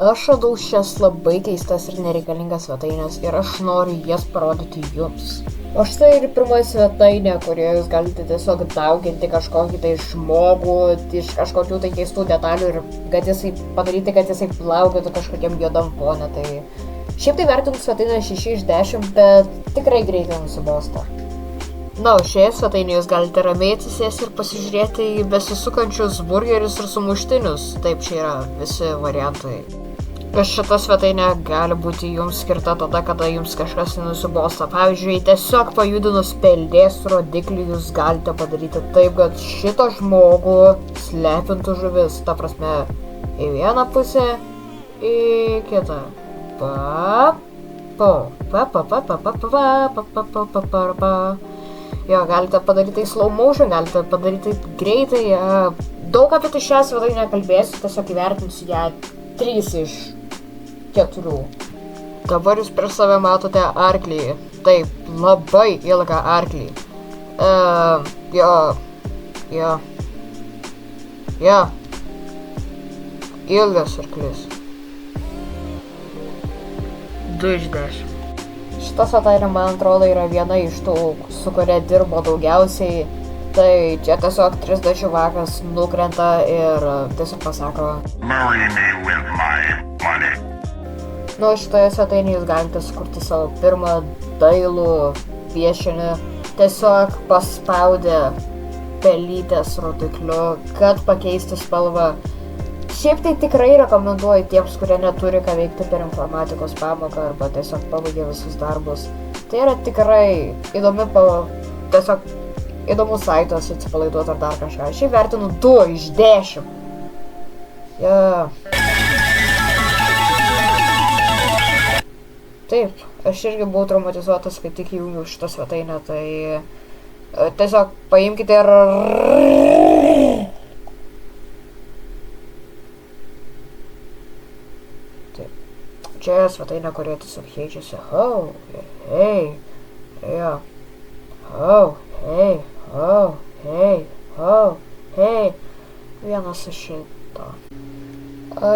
Aš radau šias labai keistas ir nereikalingas svetainės ir aš noriu jas parodyti jums. O štai ir pirmoji svetainė, kurioje jūs galite tiesiog dauginti kažkokį tai žmogų iš kažkokių tai keistų detalių ir kad jisai padaryti, kad jisai plaukėtų kažkokiam juodam fone. Tai šiaip tai vertinu svetainę 6 iš 10, bet tikrai greitai nusibosta. Na, o šioje svetainėje jūs galite ramiai atsisėsti ir pasižiūrėti į besisukančius burgerius ir sumuštinius. Taip, čia yra visi variantai. Šita svetainė gali būti jums skirta tada, kada jums kažkas nusibosta. Pavyzdžiui, tiesiog pajudinus pelės rodiklį jūs galite padaryti taip, kad šitą žmogų slepintų žuvis. Ta prasme, į vieną pusę, į kitą. Jo, galite padaryti į slow motion, galite padaryti greitai. Daug apie tai šią svetainę kalbėsiu, tiesiog įvertinsiu ją 3 iš 4. Dabar jūs prieš save matote arklį. Taip, labai ilgą arklį. Jo. Ilgas arklys. 2 iš 10. Šita svetainė, man atrodo, yra viena iš tų, su kuria dirbo daugiausiai. Tai čia tiesiog 30 vakas nukrenta ir tiesiog pasako Marry me with my money. Nu, šitoje svetainėje jūs galite sukurti savo pirmą dailų piešinį. Tiesiog paspaudę pelytės rodikliu, kad pakeisti spalvą. Šiaip tai tikrai rekomenduoju tiems, kurie neturi ką veikti per informatikos pamoką arba tiesiog pabaigė visus darbus. Tai yra tikrai įdomus saitas atsipalaiduoti ar dar kažką. Šiaip vertinu 2 iš 10. Taip, aš irgi buvau traumatizuotas, kai tik įjungiau šitą svetainę, tai tiesiog paimkite ir... Čia svetainė, kurie tiesiog keičiasi. Vienas iš šito.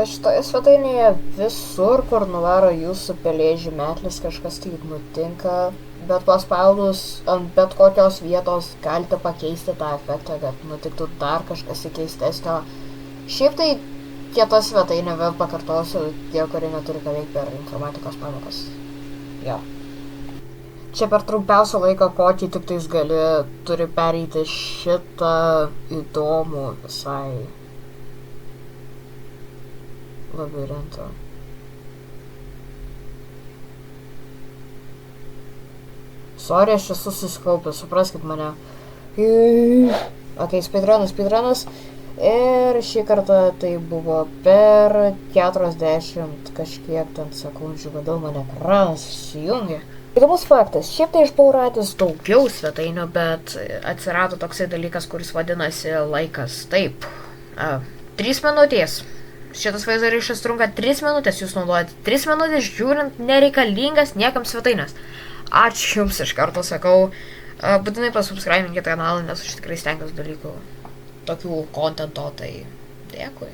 Šitoje svetainėje visur, kur nuvaro jūsų pelės žymeklis, kažkas tai nutinka. Bet paspaudus ant bet kokios vietos galite pakeisti tą efektą, kad nutiktų dar kažkas keistesnio. Šiaip tai kieta svetainė, vėl pakartosiu, tie, kurie neturi ką veikti per informatikos pamokas. Jo. Čia per trumpiausią laiką, kokį tik tais turi pereiti šitą įdomų visai labirintą. Sorry, aš esu susikaupęs, supraskit mane. Ok, speedrunas. Ir šį kartą tai buvo per 40 kažkiek ten sekundžių, kodėl man ekranas išsijungė. Įdomus faktas, šiaip tai aš buvau radęs daugiau svetainių, bet atsirado toksai dalykas, kuris vadinasi laikas. Taip, 3 minutės. Šitas vaizdo įrašas trunka 3 minutės, jūs naudojate 3 minutės žiūrint nereikalingas niekam svetainės. Ačiū jums iš karto sakau, būtinai pasubscribinkite kanalą, nes aš tikrai stengiuosi dalykų tokių kontento, tai dėkui.